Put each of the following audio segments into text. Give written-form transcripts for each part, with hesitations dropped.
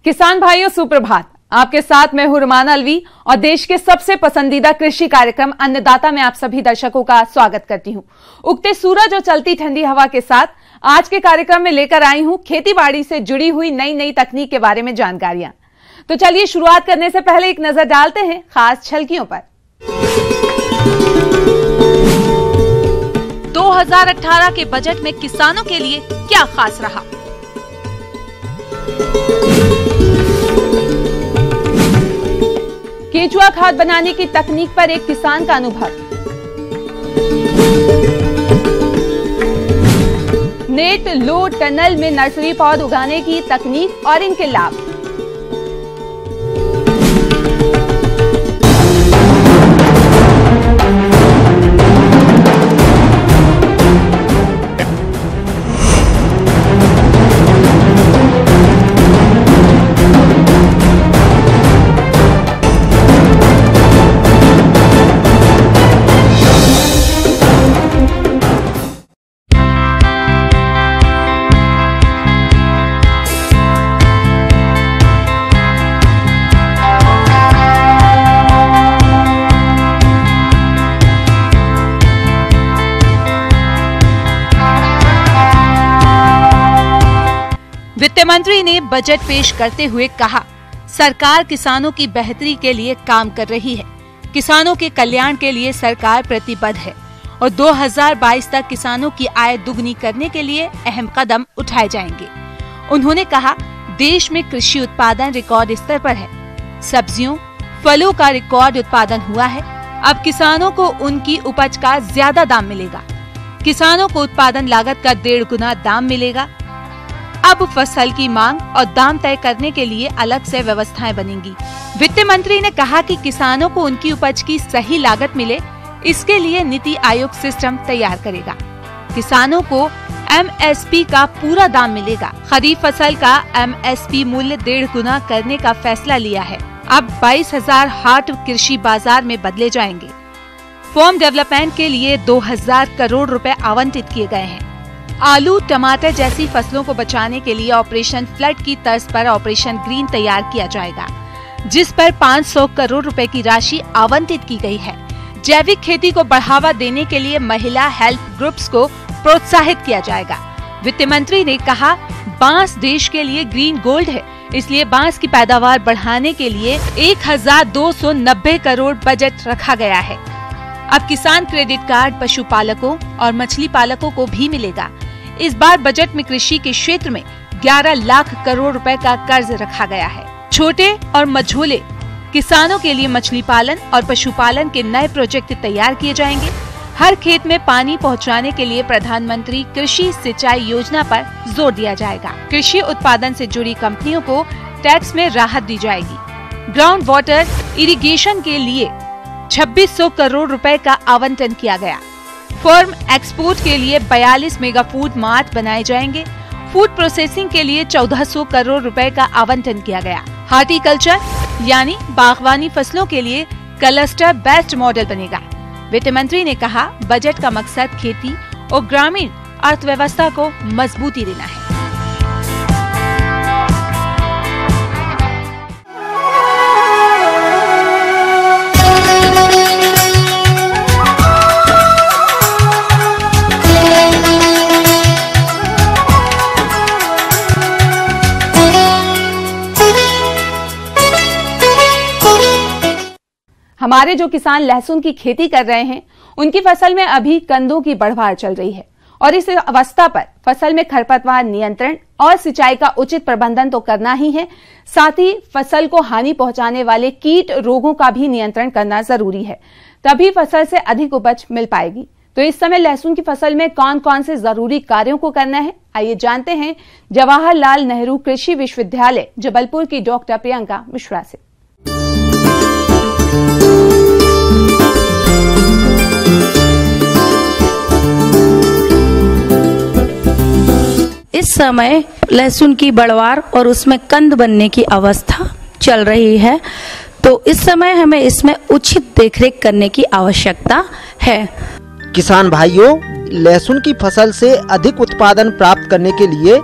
किसान भाइयों सुप्रभात। आपके साथ मैं हूं रुमाना अलवी और देश के सबसे पसंदीदा कृषि कार्यक्रम अन्नदाता में आप सभी दर्शकों का स्वागत करती हूं। उगते सूरज और चलती ठंडी हवा के साथ आज के कार्यक्रम में लेकर आई हूं खेतीबाड़ी से जुड़ी हुई नई नई तकनीक के बारे में जानकारियां। तो चलिए शुरुआत करने से पहले एक नजर डालते हैं खास झलकियों पर। 2018 के बजट में किसानों के लिए क्या खास रहा? केंचुआ खाद बनाने की तकनीक पर एक किसान का अनुभव। नेट लो टनल में नर्सरी पौध उगाने की तकनीक और इनके लाभ। वित्त मंत्री ने बजट पेश करते हुए कहा, सरकार किसानों की बेहतरी के लिए काम कर रही है। किसानों के कल्याण के लिए सरकार प्रतिबद्ध है और 2022 तक किसानों की आय दुगनी करने के लिए अहम कदम उठाए जाएंगे। उन्होंने कहा, देश में कृषि उत्पादन रिकॉर्ड स्तर पर है। सब्जियों, फलों का रिकॉर्ड उत्पादन हुआ है। अब किसानों को उनकी उपज का ज्यादा दाम मिलेगा। किसानों को उत्पादन लागत का 1.5 गुना दाम मिलेगा। अब फसल की मांग और दाम तय करने के लिए अलग से व्यवस्थाएं बनेंगी। वित्त मंत्री ने कहा कि किसानों को उनकी उपज की सही लागत मिले, इसके लिए नीति आयोग सिस्टम तैयार करेगा। किसानों को एमएसपी का पूरा दाम मिलेगा। खरीफ फसल का एमएसपी मूल्य 1.5 गुना करने का फैसला लिया है। अब 22,000 हाट कृषि बाजार में बदले जाएंगे। फार्म डेवलपमेंट के लिए 2,000 करोड़ रुपए आवंटित किए गए हैं। आलू, टमाटर जैसी फसलों को बचाने के लिए ऑपरेशन फ्लड की तर्ज पर ऑपरेशन ग्रीन तैयार किया जाएगा, जिस पर 500 करोड़ रुपए की राशि आवंटित की गई है। जैविक खेती को बढ़ावा देने के लिए महिला हेल्प ग्रुप्स को प्रोत्साहित किया जाएगा। वित्त मंत्री ने कहा, बांस देश के लिए ग्रीन गोल्ड है, इसलिए बांस की पैदावार बढ़ाने के लिए 1,290 करोड़ बजट रखा गया है। अब किसान क्रेडिट कार्ड पशुपालकों और मछली पालकों को भी मिलेगा। इस बार बजट में कृषि के क्षेत्र में 11 लाख करोड़ रुपए का कर्ज रखा गया है। छोटे और मझोले किसानों के लिए मछली पालन और पशुपालन के नए प्रोजेक्ट तैयार किए जाएंगे। हर खेत में पानी पहुंचाने के लिए प्रधानमंत्री कृषि सिंचाई योजना पर जोर दिया जाएगा। कृषि उत्पादन से जुड़ी कंपनियों को टैक्स में राहत दी जाएगी। ग्राउंड वाटर इरिगेशन के लिए 2600 करोड़ रुपए का आवंटन किया गया। फर्म एक्सपोर्ट के लिए 42 मेगा फूड मार्ट बनाए जाएंगे। फूड प्रोसेसिंग के लिए 1400 करोड़ रुपए का आवंटन किया गया। हार्टिकल्चर यानी बागवानी फसलों के लिए क्लस्टर बेस्ड मॉडल बनेगा। वित्त मंत्री ने कहा, बजट का मकसद खेती और ग्रामीण अर्थव्यवस्था को मजबूती देना है। हमारे जो किसान लहसुन की खेती कर रहे हैं, उनकी फसल में अभी कंदों की बढ़वार चल रही है और इस अवस्था पर फसल में खरपतवार नियंत्रण और सिंचाई का उचित प्रबंधन तो करना ही है, साथ ही फसल को हानि पहुंचाने वाले कीट रोगों का भी नियंत्रण करना जरूरी है, तभी फसल से अधिक उपज मिल पाएगी। तो इस समय लहसुन की फसल में कौन कौन से जरूरी कार्यों को करना है, आइए जानते हैं जवाहरलाल नेहरू कृषि विश्वविद्यालय जबलपुर की डॉक्टर प्रियंका मिश्रा से। इस समय लहसुन की बढ़वार और उसमें कंद बनने की अवस्था चल रही है, तो इस समय हमें इसमें उचित देखरेख करने की आवश्यकता है। किसान भाइयों, लहसुन की फसल से अधिक उत्पादन प्राप्त करने के लिए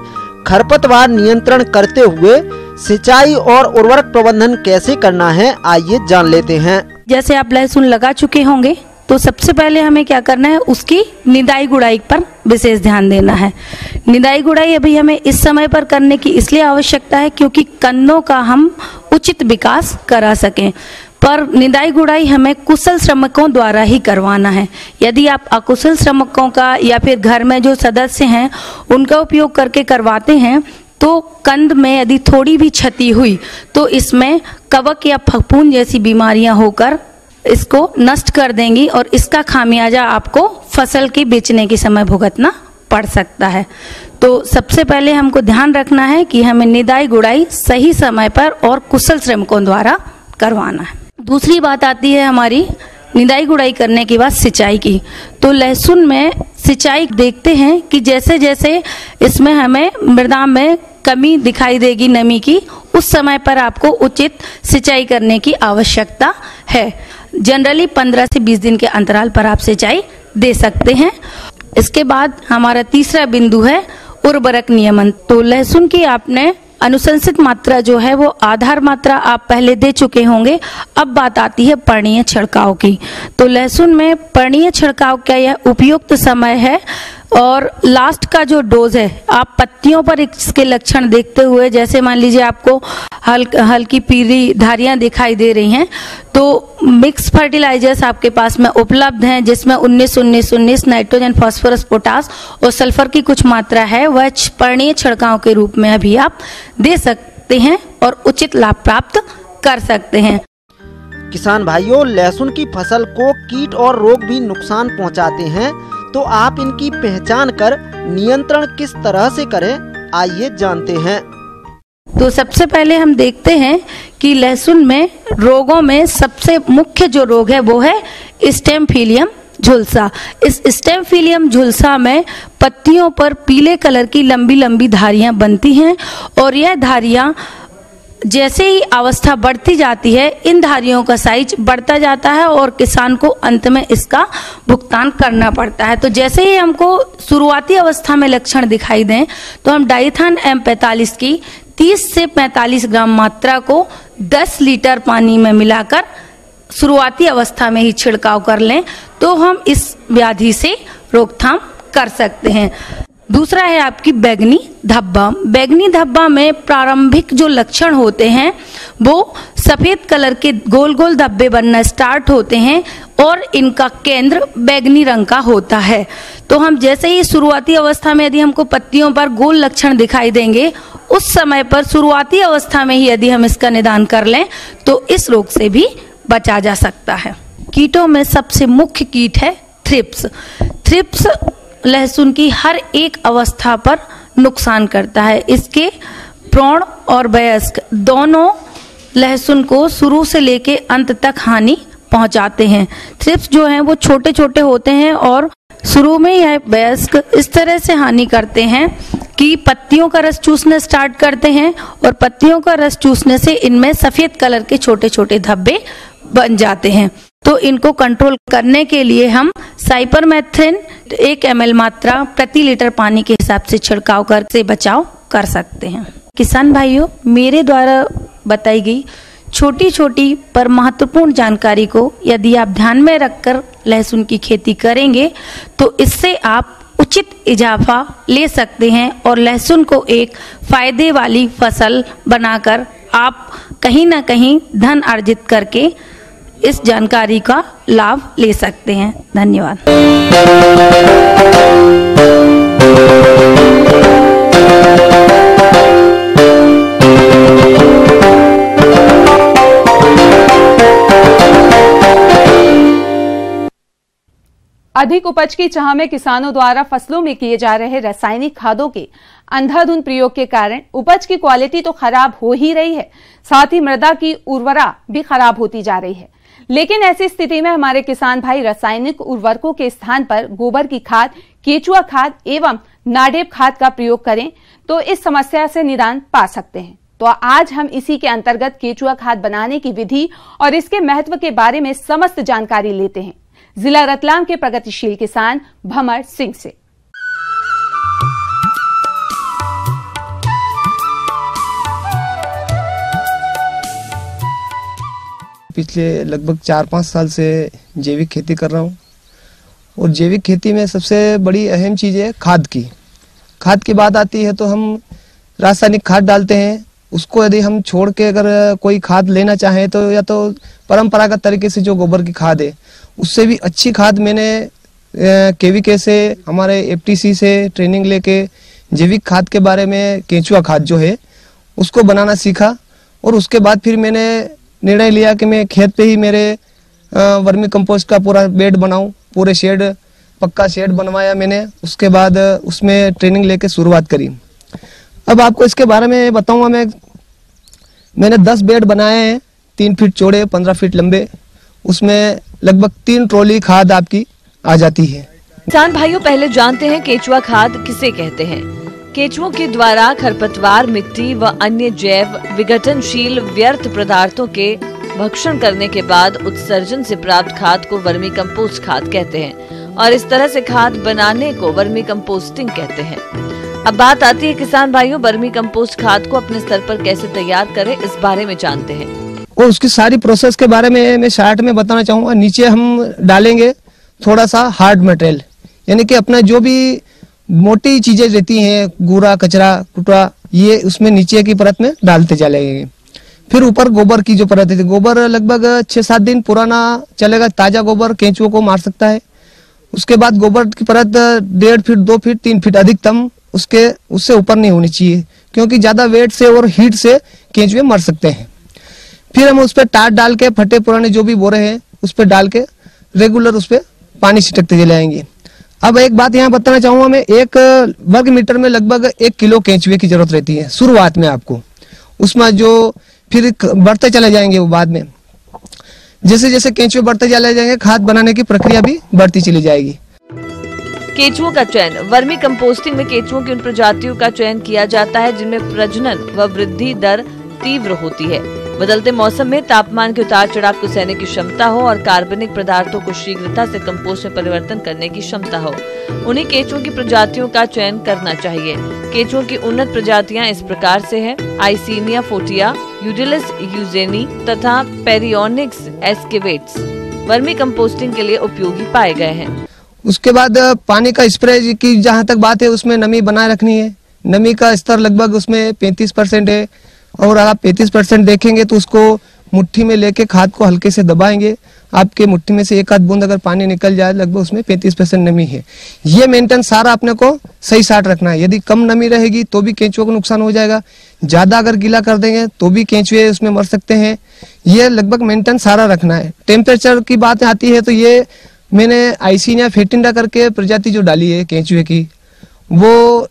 खरपतवार नियंत्रण करते हुए सिंचाई और उर्वरक प्रबंधन कैसे करना है, आइए जान लेते हैं। जैसे आप लहसुन लगा चुके होंगे तो सबसे पहले हमें क्या करना है, उसकी निदाई गुड़ाई पर विशेष ध्यान देना है। निदाई गुड़ाई अभी हमें इस समय पर करने की इसलिए आवश्यकता है क्योंकि कंदों का हम उचित विकास करा सकें, पर निदाई गुड़ाई हमें कुशल श्रमिकों द्वारा ही करवाना है। यदि आप अकुशल श्रमिकों का या फिर घर में जो सदस्य हैं उनका उपयोग करके करवाते हैं तो कंद में यदि थोड़ी भी क्षति हुई तो इसमें कवक या फफूंद जैसी बीमारियां होकर इसको नष्ट कर देंगी और इसका खामियाजा आपको फसल के बेचने के समय भुगतना पड़ सकता है। तो सबसे पहले हमको ध्यान रखना है कि हमें निदाई गुड़ाई सही समय पर और कुशल श्रमिकों द्वारा करवाना है। दूसरी बात आती है हमारी निदाई गुड़ाई करने के बाद सिंचाई की। तो लहसुन में सिंचाई देखते हैं कि जैसे जैसे इसमें हमें मृदा में कमी दिखाई देगी नमी की, उस समय पर आपको उचित सिंचाई करने की आवश्यकता है। जनरली 15 से 20 दिन के अंतराल पर आप सिंचाई दे सकते हैं। इसके बाद हमारा तीसरा बिंदु है उर्वरक नियमन। तो लहसुन की आपने अनुशंसित मात्रा जो है वो आधार मात्रा आप पहले दे चुके होंगे। अब बात आती है पर्णीय छिड़काव की। तो लहसुन में पर्णीय छिड़काव का यह उपयुक्त समय है और लास्ट का जो डोज है, आप पत्तियों पर इसके लक्षण देखते हुए, जैसे मान लीजिए आपको हल्की पीली धारियां दिखाई दे रही हैं, तो मिक्स फर्टिलाइजर्स आपके पास में उपलब्ध हैं जिसमें 19-19-19 नाइट्रोजन, फास्फोरस, पोटास और सल्फर की कुछ मात्रा है, वह पर्णीय छिड़काव के रूप में अभी आप दे सकते हैं और उचित लाभ प्राप्त कर सकते हैं। किसान भाइयों, लहसुन की फसल को कीट और रोग भी नुकसान पहुंचाते हैं, तो आप इनकी पहचान कर नियंत्रण किस तरह से करें, आइए जानते हैं। तो सबसे पहले हम देखते हैं कि लहसुन में रोगों में सबसे मुख्य जो रोग है वो है स्टेमफिलियम झुलसा। इस स्टेमफिलियम झुलसा में पत्तियों पर पीले कलर की लंबी लंबी धारियां बनती हैं और यह धारियां जैसे ही अवस्था बढ़ती जाती है इन धारियों का साइज बढ़ता जाता है और किसान को अंत में इसका भुगतान करना पड़ता है। तो जैसे ही हमको शुरुआती अवस्था में लक्षण दिखाई दें तो हम डाइथान M45 की 30 से 45 ग्राम मात्रा को 10 लीटर पानी में मिलाकर शुरुआती अवस्था में ही छिड़काव कर लें तो हम इस व्याधि से रोकथाम कर सकते हैं। दूसरा है आपकी बैंगनी धब्बा। बैंगनी धब्बा में प्रारंभिक जो लक्षण होते हैं वो सफेद कलर के गोल गोल धब्बे बनना स्टार्ट होते हैं और इनका केंद्र बैंगनी रंग का होता है। तो हम जैसे ही शुरुआती अवस्था में यदि हमको पत्तियों पर गोल लक्षण दिखाई देंगे, उस समय पर शुरुआती अवस्था में ही यदि हम इसका निदान कर लें तो इस रोग से भी बचा जा सकता है। कीटों में सबसे मुख्य कीट है थ्रिप्स। थ्रिप्स लहसुन की हर एक अवस्था पर नुकसान करता है। इसके प्रौढ़ और वयस्क दोनों लहसुन को शुरू से लेके अंत तक हानि पहुंचाते हैं। थ्रिप्स जो हैं वो छोटे छोटे होते हैं और शुरू में यह वयस्क इस तरह से हानि करते हैं कि पत्तियों का रस चूसना स्टार्ट करते हैं और पत्तियों का रस चूसने से इनमें सफेद कलर के छोटे छोटे धब्बे बन जाते हैं। तो इनको कंट्रोल करने के लिए हम साइपरमेथ्रिन 1 ml मात्रा प्रति लीटर पानी के हिसाब से छिड़काव कर से बचाव कर सकते हैं। किसान भाइयों, मेरे द्वारा बताई गई छोटी छोटी पर महत्वपूर्ण जानकारी को यदि आप ध्यान में रखकर लहसुन की खेती करेंगे तो इससे आप उचित इजाफा ले सकते हैं और लहसुन को एक फायदे वाली फसल बनाकर आप कहीं ना कहीं धन अर्जित करके इस जानकारी का लाभ ले सकते हैं। धन्यवाद। अधिक उपज की चाह में किसानों द्वारा फसलों में किए जा रहे रासायनिक खादों के अंधाधुंध प्रयोग के कारण उपज की क्वालिटी तो खराब हो ही रही है, साथ ही मृदा की उर्वरा भी खराब होती जा रही है। लेकिन ऐसी स्थिति में हमारे किसान भाई रासायनिक उर्वरकों के स्थान पर गोबर की खाद, केचुआ खाद एवं नाडेप खाद का प्रयोग करें तो इस समस्या से निदान पा सकते हैं। तो आज हम इसी के अंतर्गत केचुआ खाद बनाने की विधि और इसके महत्व के बारे में समस्त जानकारी लेते हैं जिला रतलाम के प्रगतिशील किसान भंवर सिंह से। पिछले लगभग 4-5 साल से जैविक खेती कर रहा हूँ। और जैविक खेती में सबसे बड़ी अहम चीज़ है खाद की। खाद की बात आती है तो हम रासायनिक खाद डालते हैं, उसको यदि हम छोड़ के अगर कोई खाद लेना चाहें तो या तो परंपरागत तरीके से जो गोबर की खाद है उससे भी अच्छी खाद मैंने केवीके से, हमारे एफटीसी से ट्रेनिंग लेके जैविक खाद के बारे में केंचुआ खाद जो है उसको बनाना सीखा। और उसके बाद फिर मैंने निर्णय लिया कि मैं खेत पे ही मेरे वर्मी कंपोस्ट का पूरा बेड बनाऊं, पूरे शेड, पक्का शेड बनवाया मैंने। उसके बाद उसमें ट्रेनिंग लेके शुरुआत करी। अब आपको इसके बारे में बताऊंगा। मैंने 10 बेड बनाए हैं, 3 फीट चौड़े, 15 फीट लंबे। उसमें लगभग 3 ट्रॉली खाद आपकी आ जाती है। किसान भाइयों, पहले जानते हैं केचुआ खाद किसे कहते हैं। केचुओं के द्वारा खरपतवार, मिट्टी व अन्य जैव विघटनशील व्यर्थ पदार्थों के भक्षण करने के बाद उत्सर्जन से प्राप्त खाद को वर्मी कंपोस्ट खाद कहते हैं और इस तरह से खाद बनाने को वर्मी कंपोस्टिंग कहते हैं। अब बात आती है किसान भाइयों, वर्मी कंपोस्ट खाद को अपने स्तर पर कैसे तैयार करें, इस बारे में जानते हैं। और उसकी सारी प्रोसेस के बारे में मैं शॉर्ट में बताना चाहूँगा। नीचे हम डालेंगे थोड़ा सा हार्ड मटेरियल, यानी कि अपना जो भी मोटी चीजें रहती हैं, गूरा, कचरा, कुटरा, ये उसमें नीचे की परत में डालते चलेंगे। फिर ऊपर गोबर की जो परत है, गोबर लगभग 6-7 दिन पुराना चलेगा, ताजा गोबर केंचुओं को मार सकता है। उसके बाद गोबर की परत 1.5 फीट, 2 फीट, 3 फीट अधिकतम उससे ऊपर नहीं होनी चाहिए, क्योंकि ज्यादा वेट से और हीट से केंचुए मर सकते हैं। फिर हम उस पर टाट डाल के, फटे पुराने जो भी बोरे हैं उस पर डाल के रेगुलर उस पर पानी छिटकते चले आएंगे। अब एक बात यहाँ बताना चाहूंगा मैं, 1 वर्ग मीटर में लगभग 1 किलो केंचुए की जरूरत रहती है शुरुआत में आपको। उसमें जो फिर बढ़ते चले जाएंगे वो बाद में, जैसे जैसे केंचुए बढ़ते चले जाएंगे खाद बनाने की प्रक्रिया भी बढ़ती चली जाएगी। केंचुओं का चयन। वर्मी कंपोस्टिंग में केंचुओं की उन प्रजातियों का चयन किया जाता है जिनमें प्रजनन व वृद्धि दर तीव्र होती है, बदलते मौसम में तापमान के उतार चढ़ाव को सहने की क्षमता हो और कार्बनिक पदार्थों को शीघ्रता से कंपोस्ट में परिवर्तन करने की क्षमता हो, उन्हीं केंचुओं की प्रजातियों का चयन करना चाहिए। केंचुओं की उन्नत प्रजातियां इस प्रकार से है: आइसीनिया फोटिया, यूडिलिस यूजेनी तथा पेरियोनिक्स एस्केवेट्स वर्मी कंपोस्टिंग के लिए उपयोगी पाए गए हैं। उसके बाद पानी का स्प्रे की जहाँ तक बात है, उसमें नमी बनाए रखनी है। नमी का स्तर लगभग उसमें 35% है, और आप 35% देखेंगे तो उसको मुट्ठी में लेके खाद को हल्के से दबाएंगे। आपके मुट्ठी में से 1 आध बूंद अगर पानी निकल जाए, लगभग उसमें 35% नमी है। ये मेंटेन सारा अपने को सही साट रखना है। यदि कम नमी रहेगी तो भी केंचुओं को नुकसान हो जाएगा, ज्यादा अगर गीला कर देंगे तो भी केंचुए उसमें मर सकते हैं। ये लगभग मेंटेन सारा रखना है। टेम्परेचर की बात आती है तो ये मैंने आइसीनिया फेटिंडा करके प्रजाति जो डाली है केंचुए की, वो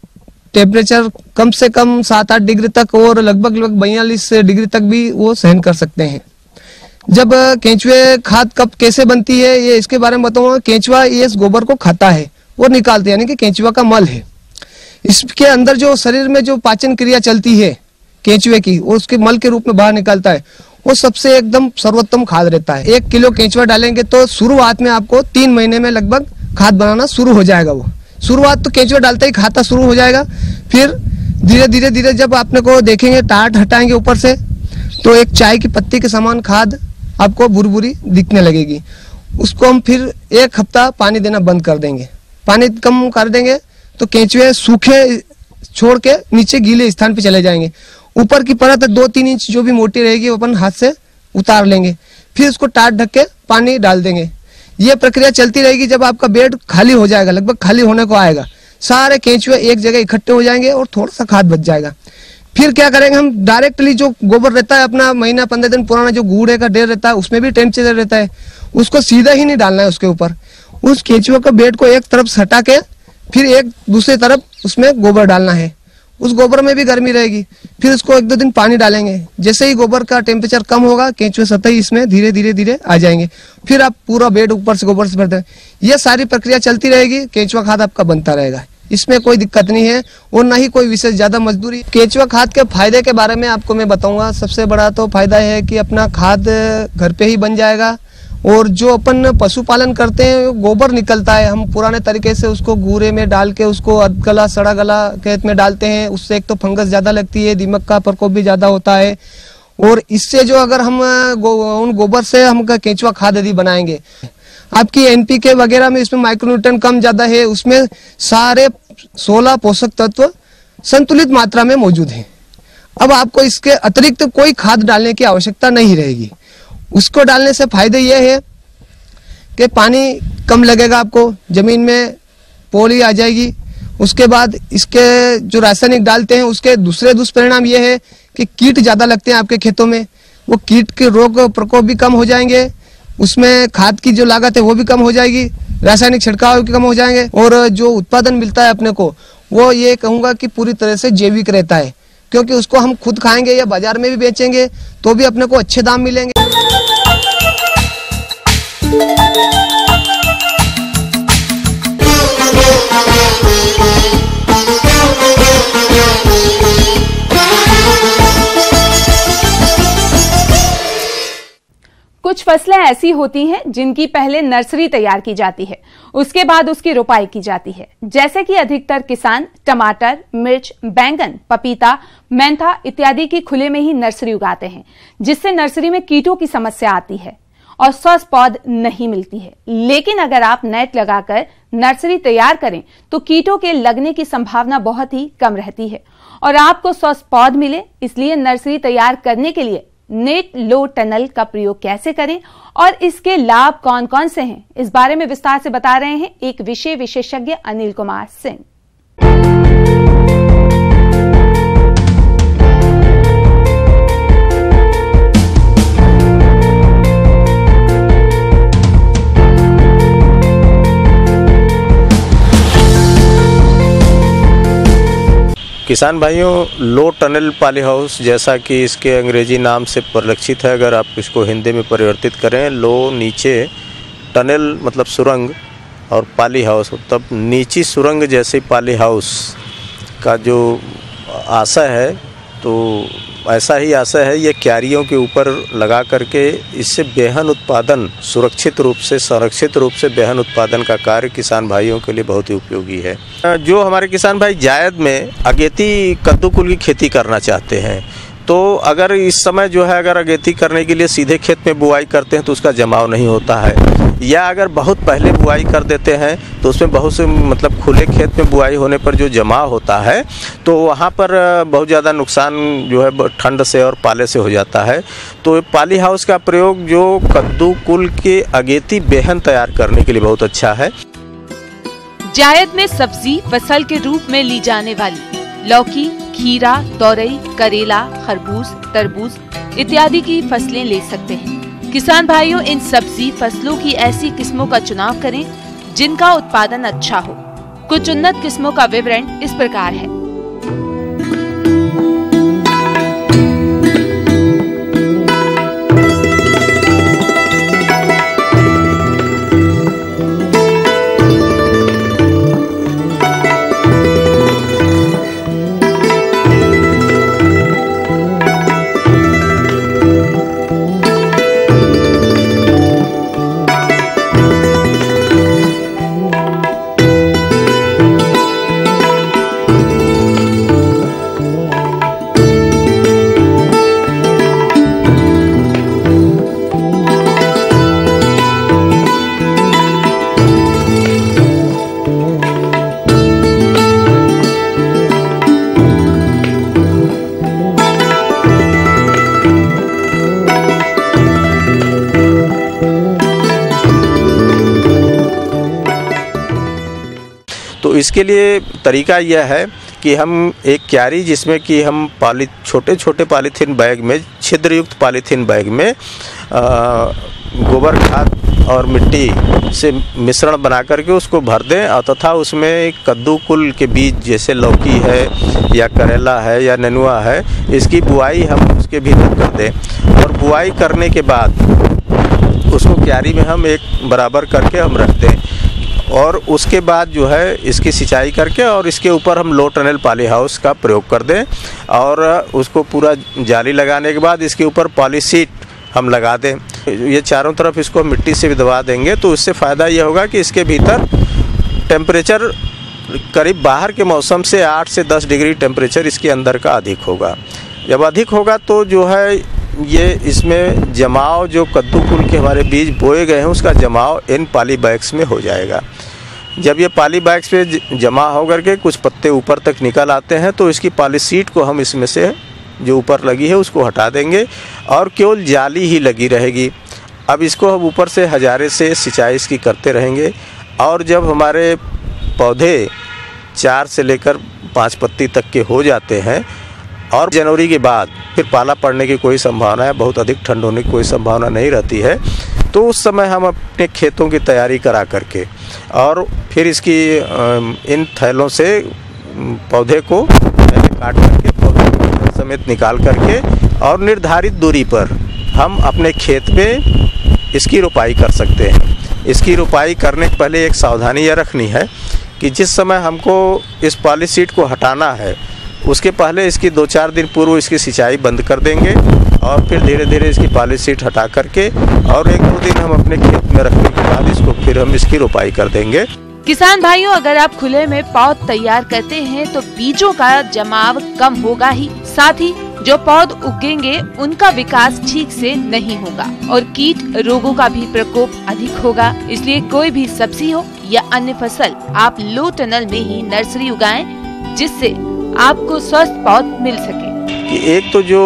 टेम्परेचर कम से कम 7-8 डिग्री तक और लगभग 42 डिग्री तक भी वो सहन कर सकते हैं। जब केंचुए खाद कब कैसे बनती है, ये इसके बारे में बताऊंगा। केंचुआ ये इस गोबर को खाता है और निकालते हैं, यानी कि केंचुआ का मल है। इसके अंदर जो शरीर में जो पाचन क्रिया चलती है केंचुए की, वो उसके मल के रूप में बाहर निकलता है। वो सबसे एकदम सर्वोत्तम खाद रहता है। 1 किलो केंचुआ डालेंगे तो शुरुआत में आपको 3 महीने में लगभग खाद बनाना शुरू हो जाएगा। वो शुरुआत तो केंचुआ डालते ही खाता शुरू हो जाएगा। फिर धीरे धीरे जब आपने को देखेंगे, टाट हटाएंगे ऊपर से, तो एक चाय की पत्ती के समान खाद आपको बुरी दिखने लगेगी। उसको हम फिर 1 हफ्ता पानी देना बंद कर देंगे। पानी कम कर देंगे तो केंचुए सूखे छोड़ के नीचे गीले स्थान पे चले जाएंगे। ऊपर की परत 2-3 इंच जो भी मोटी रहेगी वो अपन हाथ से उतार लेंगे। फिर उसको टाट ढक के पानी डाल देंगे। ये प्रक्रिया चलती रहेगी। जब आपका बेड खाली हो जाएगा, लगभग खाली होने को आएगा, सारे केंचुए एक जगह इकट्ठे हो जाएंगे और थोड़ा सा खाद बच जाएगा। फिर क्या करेंगे हम, डायरेक्टली जो गोबर रहता है अपना महीना 15 दिन पुराना जो गूड़े का ढेर रहता है, उसमें भी टेम्परेचर रहता है, उसको सीधा ही नहीं डालना है उसके ऊपर। उस केंचुए का बेड को एक तरफ से हटा के फिर एक दूसरी तरफ उसमें गोबर डालना है। उस गोबर में भी गर्मी रहेगी। फिर उसको 1-2 दिन पानी डालेंगे। जैसे ही गोबर का टेम्परेचर कम होगा, केंचुए सतही इसमें धीरे धीरे आ जाएंगे। फिर आप पूरा बेड ऊपर से गोबर से भरते हैं। ये सारी प्रक्रिया चलती रहेगी, केंचुआ खाद आपका बनता रहेगा। इसमें कोई दिक्कत नहीं है और ना ही कोई विशेष ज्यादा मजदूरी। केंचुआ खाद के फायदे के बारे में आपको मैं बताऊंगा। सबसे बड़ा तो फायदा है कि अपना खाद घर पे ही बन जाएगा, और जो अपन पशुपालन करते हैं गोबर निकलता है, हम पुराने तरीके से उसको गूरे में डाल के उसको अधगला सड़ा गला खेत में डालते हैं। उससे एक तो फंगस ज्यादा लगती है, दीमक का प्रकोप भी ज्यादा होता है, और इससे जो अगर हम उन गोबर से हम केंचुआ खाद यदि बनाएंगे, आपकी एनपीके वगैरह में इसमें माइक्रोन्यूट्रन कम ज्यादा है, उसमें सारे 16 पोषक तत्व संतुलित मात्रा में मौजूद हैं। अब आपको इसके अतिरिक्त कोई खाद डालने की आवश्यकता नहीं रहेगी। उसको डालने से फायदे ये है कि पानी कम लगेगा, आपको जमीन में पौली आ जाएगी। उसके बाद इसके जो रासायनिक डालते हैं उसके दूसरे दुष्परिणाम ये है कि कीट ज्यादा लगते हैं आपके खेतों में, वो कीट के रोग प्रकोप भी कम हो जाएंगे, उसमें खाद की जो लागत है वो भी कम हो जाएगी, रासायनिक छिड़काव भी कम हो जाएंगे, और जो उत्पादन मिलता है अपने को वो ये कहूंगा कि पूरी तरह से जैविक रहता है, क्योंकि उसको हम खुद खाएंगे या बाजार में भी बेचेंगे तो भी अपने को अच्छे दाम मिलेंगे। कुछ फसलें ऐसी होती हैं जिनकी पहले नर्सरी तैयार की जाती है, उसके बाद उसकी रोपाई की जाती है। जैसे कि अधिकतर किसान टमाटर, मिर्च, बैंगन, पपीता, मेंथा इत्यादि की खुले में ही नर्सरी उगाते हैं, जिससे नर्सरी में कीटों की समस्या आती है और स्वस्थ पौध नहीं मिलती है। लेकिन अगर आप नेट लगाकर नर्सरी तैयार करें तो कीटों के लगने की संभावना बहुत ही कम रहती है और आपको स्वस्थ पौध मिले। इसलिए नर्सरी तैयार करने के लिए नेट लो टनल का प्रयोग कैसे करें और इसके लाभ कौन कौन से हैं, इस बारे में विस्तार से बता रहे हैं एक विषय विशेषज्ञ अनिल कुमार सिंह। किसान भाइयों, लो टनल पॉली हाउस जैसा कि इसके अंग्रेजी नाम से परिलक्षित है, अगर आप इसको हिंदी में परिवर्तित करें, लो नीचे, टनल मतलब सुरंग और पॉली हाउस मतलब नीची सुरंग जैसे पॉली हाउस का जो आशय है, तो ऐसा ही आशय है। ये क्यारियों के ऊपर लगा करके इससे बेहन उत्पादन सुरक्षित रूप से, संरक्षित रूप से बेहन उत्पादन का कार्य किसान भाइयों के लिए बहुत ही उपयोगी है। जो हमारे किसान भाई जायद में अगेती कद्दू कुल की खेती करना चाहते हैं, तो अगर इस समय जो है अगर अगेती करने के लिए सीधे खेत में बुआई करते हैं तो उसका जमाव नहीं होता है, या अगर बहुत पहले बुआई कर देते हैं तो उसमें बहुत से मतलब खुले खेत में बुआई होने पर जो जमाव होता है तो वहाँ पर बहुत ज़्यादा नुकसान जो है ठंड से और पाले से हो जाता है। तो पॉली हाउस का प्रयोग जो कद्दू कुल के अगेती बेहन तैयार करने के लिए बहुत अच्छा है। जायद में सब्जी फसल के रूप में ली जाने वाली लौकी, खीरा, तोरई, करेला, खरबूज, तरबूज इत्यादि की फसलें ले सकते हैं। किसान भाइयों, इन सब्जी फसलों की ऐसी किस्मों का चुनाव करें जिनका उत्पादन अच्छा हो। कुछ उन्नत किस्मों का विवरण इस प्रकार है। तो इसके लिए तरीका यह है कि हम एक क्यारी जिसमें कि हम छोटे छोटे पॉलीथीन बैग में, छिद्रयुक्त पॉलीथीन बैग में गोबर खाद और मिट्टी से मिश्रण बना करके उसको भर दें और तथा उसमें कद्दू कुल के बीज जैसे लौकी है या करेला है या नेनुआ है, इसकी बुआई हम उसके भीतर कर दें और बुआई करने के बाद उसको क्यारी में हम एक बराबर करके हम रख दें और उसके बाद जो है इसकी सिंचाई करके और इसके ऊपर हम लो टनल पॉली हाउस का प्रयोग कर दें और उसको पूरा जाली लगाने के बाद इसके ऊपर पॉलीशीट हम लगा दें। ये चारों तरफ इसको मिट्टी से भी दबा देंगे तो इससे फ़ायदा ये होगा कि इसके भीतर टेम्परेचर करीब बाहर के मौसम से 8 से 10 डिग्री टेम्परेचर इसके अंदर का अधिक होगा। जब अधिक होगा तो जो है ये इसमें जमाव जो कद्दू फूल के हमारे बीज बोए गए हैं उसका जमाव इन पॉली बैग्स में हो जाएगा। जब ये पॉली बैग्स पे जमा हो करके कुछ पत्ते ऊपर तक निकल आते हैं तो इसकी पॉली सीट को हम इसमें से जो ऊपर लगी है उसको हटा देंगे और केवल जाली ही लगी रहेगी। अब इसको हम ऊपर से हजारे से सिंचाई इसकी करते रहेंगे और जब हमारे पौधे 4 से लेकर 5 पत्ती तक के हो जाते हैं और जनवरी के बाद फिर पाला पड़ने की कोई संभावना है, बहुत अधिक ठंड होने की कोई संभावना नहीं रहती है, तो उस समय हम अपने खेतों की तैयारी करा करके और फिर इसकी इन थैलों से पौधे को पहले काट करके पौधे समेत निकाल करके और निर्धारित दूरी पर हम अपने खेत में इसकी रोपाई कर सकते हैं। इसकी रोपाई करने के पहले एक सावधानी यह रखनी है कि जिस समय हमको इस पॉली सीट को हटाना है उसके पहले इसकी 2-4 दिन पूर्व इसकी सिंचाई बंद कर देंगे और फिर धीरे धीरे इसकी पॉली सीट हटा करके और 1-2 दिन हम अपने खेत में रखने के बाद इसको फिर हम इसकी रोपाई कर देंगे। किसान भाइयों, अगर आप खुले में पौध तैयार करते हैं तो बीजों का जमाव कम होगा ही, साथ ही जो पौध उगेंगे उनका विकास ठीक से नहीं होगा और कीट रोगों का भी प्रकोप अधिक होगा। इसलिए कोई भी सब्जी हो या अन्य फसल आप लो टनल में ही नर्सरी उगाएं, जिससे आपको स्वस्थ पौध मिल सके। कि एक तो जो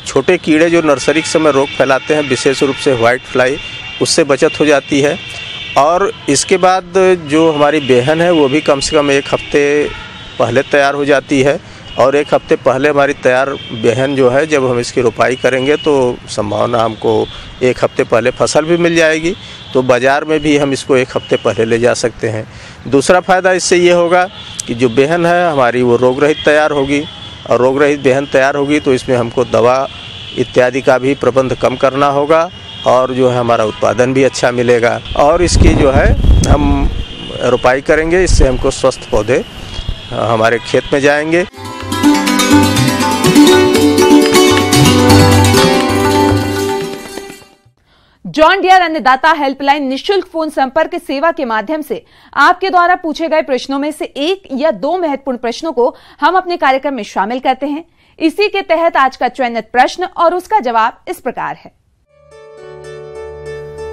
छोटे कीड़े जो नर्सरी के समय रोग फैलाते हैं, विशेष रूप से व्हाइट फ्लाई, उससे बचत हो जाती है और इसके बाद जो हमारी बेहन है वो भी कम से कम 1 हफ्ते पहले तैयार हो जाती है और 1 हफ्ते पहले हमारी तैयार बेहन जो है जब हम इसकी रोपाई करेंगे तो संभावना हमको 1 हफ्ते पहले फसल भी मिल जाएगी, तो बाज़ार में भी हम इसको 1 हफ्ते पहले ले जा सकते हैं। दूसरा फ़ायदा इससे ये होगा कि जो बेहन है हमारी वो रोग रहित तैयार होगी और रोग रहित बेहन तैयार होगी तो इसमें हमको दवा इत्यादि का भी प्रबंध कम करना होगा और जो है हमारा उत्पादन भी अच्छा मिलेगा और इसकी जो है हम रोपाई करेंगे, इससे हमको स्वस्थ पौधे हमारे खेत में जाएंगे। जॉन डियर अन्नदाता हेल्पलाइन निशुल्क फोन संपर्क सेवा के माध्यम से आपके द्वारा पूछे गए प्रश्नों में से 1 या 2 महत्वपूर्ण प्रश्नों को हम अपने कार्यक्रम में शामिल करते हैं। इसी के तहत आज का चयनित प्रश्न और उसका जवाब इस प्रकार है।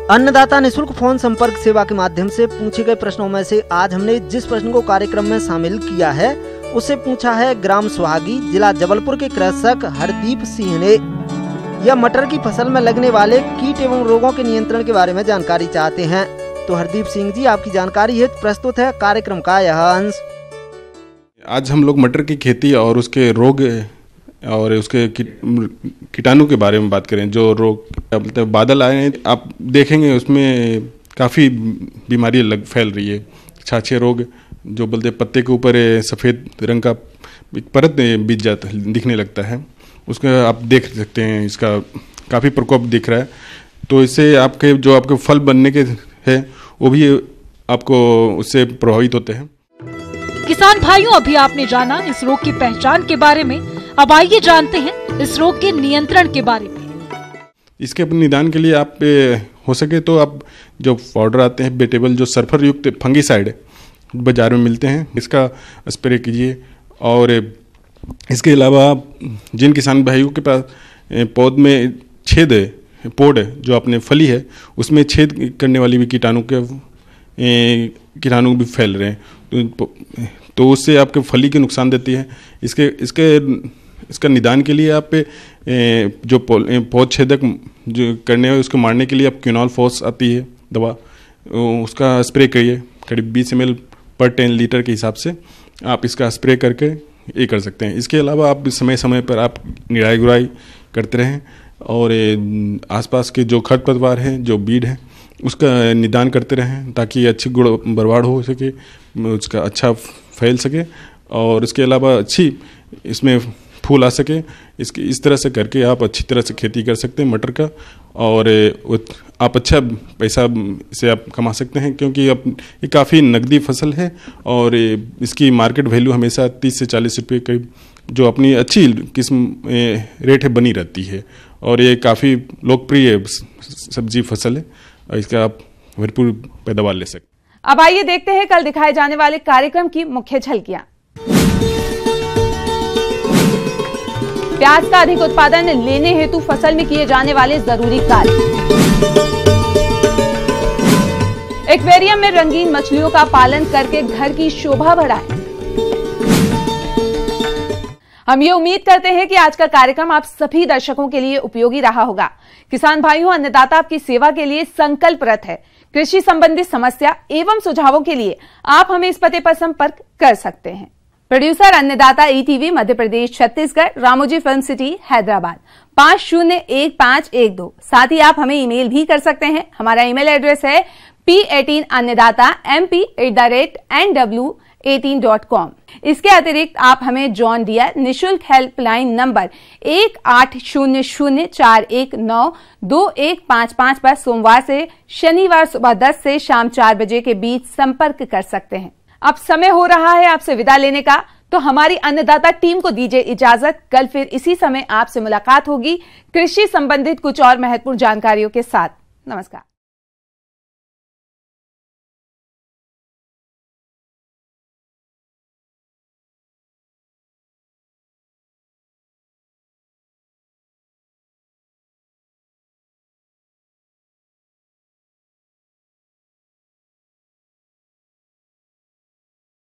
अन्नदाता निशुल्क फोन संपर्क सेवा के माध्यम से पूछे गए प्रश्नों में से आज हमने जिस प्रश्न को कार्यक्रम में शामिल किया है उससे पूछा है ग्राम सुहागी, जिला जबलपुर के कृषक हरदीप सिंह ने। यह मटर की फसल में लगने वाले कीट एवं रोगों के नियंत्रण के बारे में जानकारी चाहते हैं। तो हरदीप सिंह जी, आपकी जानकारी हेतु प्रस्तुत है कार्यक्रम का यह अंश। आज हम लोग मटर की खेती और उसके रोग और उसके कीटाणु के बारे में बात करें। जो रोग बादल आए हैं आप देखेंगे उसमें काफ़ी बीमारी फैल रही है। छाछे रोग जो बोलते पत्ते के ऊपर सफ़ेद रंग का परत बीत जाता दिखने लगता है, उसका आप देख सकते हैं, इसका काफ़ी प्रकोप दिख रहा है। तो इससे आपके फल बनने के हैं वो भी आपको उससे प्रभावित होते हैं। किसान भाइयों, अभी आपने जाना इस रोग की पहचान के बारे में, अब आइए जानते हैं इस रोग के नियंत्रण के बारे में। इसके निदान के लिए आप हो सके तो आप जो पाउडर आते हैं बेटेबल, जो सल्फर युक्त फंगीसाइड बाजार में मिलते हैं, इसका स्प्रे कीजिए। और इसके अलावा जिन किसान भाइयों के पास पौध में छेद है, पोड है, जो अपने फली है उसमें छेद करने वाली भी कीटाणु भी फैल रहे हैं, तो उससे आपके फली के नुकसान देती है। इसका निदान के लिए आप जो पौध छेदक जो करने है उसको मारने के लिए आप क्विनॉल फॉस आती है दवा, उसका स्प्रे करिए। करीब 20 ml पर 10 लीटर के हिसाब से आप इसका स्प्रे करके ये कर सकते हैं। इसके अलावा आप समय समय पर आप निराई गुड़ाई करते रहें और आसपास के जो खरपतवार हैं, जो बीड हैं, उसका निदान करते रहें ताकि अच्छी गुण बर्बाद हो सके, उसका अच्छा फैल सके और इसके अलावा अच्छी इसमें फूल आ सके। इस तरह से करके आप अच्छी तरह से खेती कर सकते हैं मटर का और आप अच्छा पैसा से आप कमा सकते हैं, क्योंकि अब ये काफ़ी नकदी फसल है और इसकी मार्केट वैल्यू हमेशा 30 से 40 रुपये करीब जो अपनी अच्छी किस्म रेट है बनी रहती है और ये काफ़ी लोकप्रिय सब्जी फसल है और इसका आप भरपूर पैदावार ले सकते। अब आइए देखते हैं कल दिखाए जाने वाले कार्यक्रम की मुख्य झलकियां। प्याज का अधिक उत्पादन लेने हेतु फसल में किए जाने वाले जरूरी कार्य। एक्वेरियम में रंगीन मछलियों का पालन करके घर की शोभा बढ़ाएं। हम ये उम्मीद करते हैं कि आज का कार्यक्रम आप सभी दर्शकों के लिए उपयोगी रहा होगा। किसान भाइयों, अन्नदाता आपकी सेवा के लिए संकल्परत है। कृषि संबंधी समस्या एवं सुझावों के लिए आप हमें इस पते पर संपर्क कर सकते हैं। प्रोड्यूसर अन्नदाता ETV Madhya Pradesh Chhattisgarh, Ramoji film city Hyderabad 501512। साथ ही आप हमें ईमेल भी कर सकते हैं। हमारा ईमेल एड्रेस है p18annadatamp@nw18.com। इसके अतिरिक्त आप हमें जॉन डियर निशुल्क हेल्पलाइन नंबर 180041922155 पर सोमवार से शनिवार सुबह 10 से शाम 4 बजे के बीच संपर्क कर सकते हैं। अब समय हो रहा है आपसे विदा लेने का, तो हमारी अन्नदाता टीम को दीजिए इजाजत। कल फिर इसी समय आपसे मुलाकात होगी कृषि संबंधित कुछ और महत्वपूर्ण जानकारियों के साथ। नमस्कार।